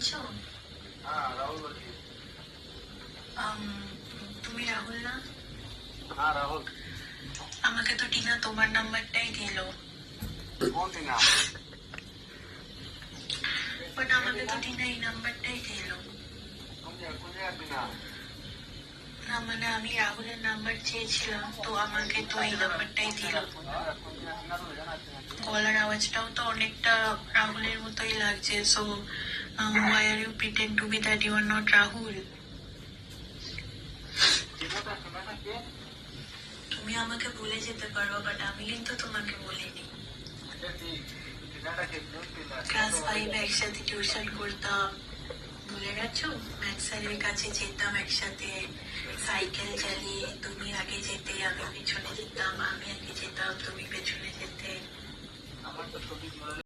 বলছো? হ্যাঁ রাহুল বলছি। আম, তুমি রাহুল না? হ্যাঁ রাহুল। আমাকে তো টিনা তোমার নাম্বারটাই দিলো। কোন টিনা? বাট আমাকে তো টিনা এই নাম্বারটাই দিলো। কোন জায়গার টিনা? না মানে আমি রাহুলের নাম্বার চেয়েছিলাম, তো আমাকে তো এই নাম্বারটাই দিল। গলার আওয়াজটাও তো অনেকটা রাহুলের মতোই লাগছে। So why are you pretend to be that you are not Rahul? তুমি আমাকে ভুলে যেতে পারো, বাট আমি কিন্তু তোমাকে বলিনি। ক্লাস 5 একসাথে টিউশন করতাম, ভুলে গেছো? ম্যাথ স্যারের কাছে যেতাম একসাথে, সাইকেল চালিয়ে। তুমি আগে যেতে, আমি পেছনে যেতাম, আমি আগে যেতাম, তুমি পেছনে যেতে।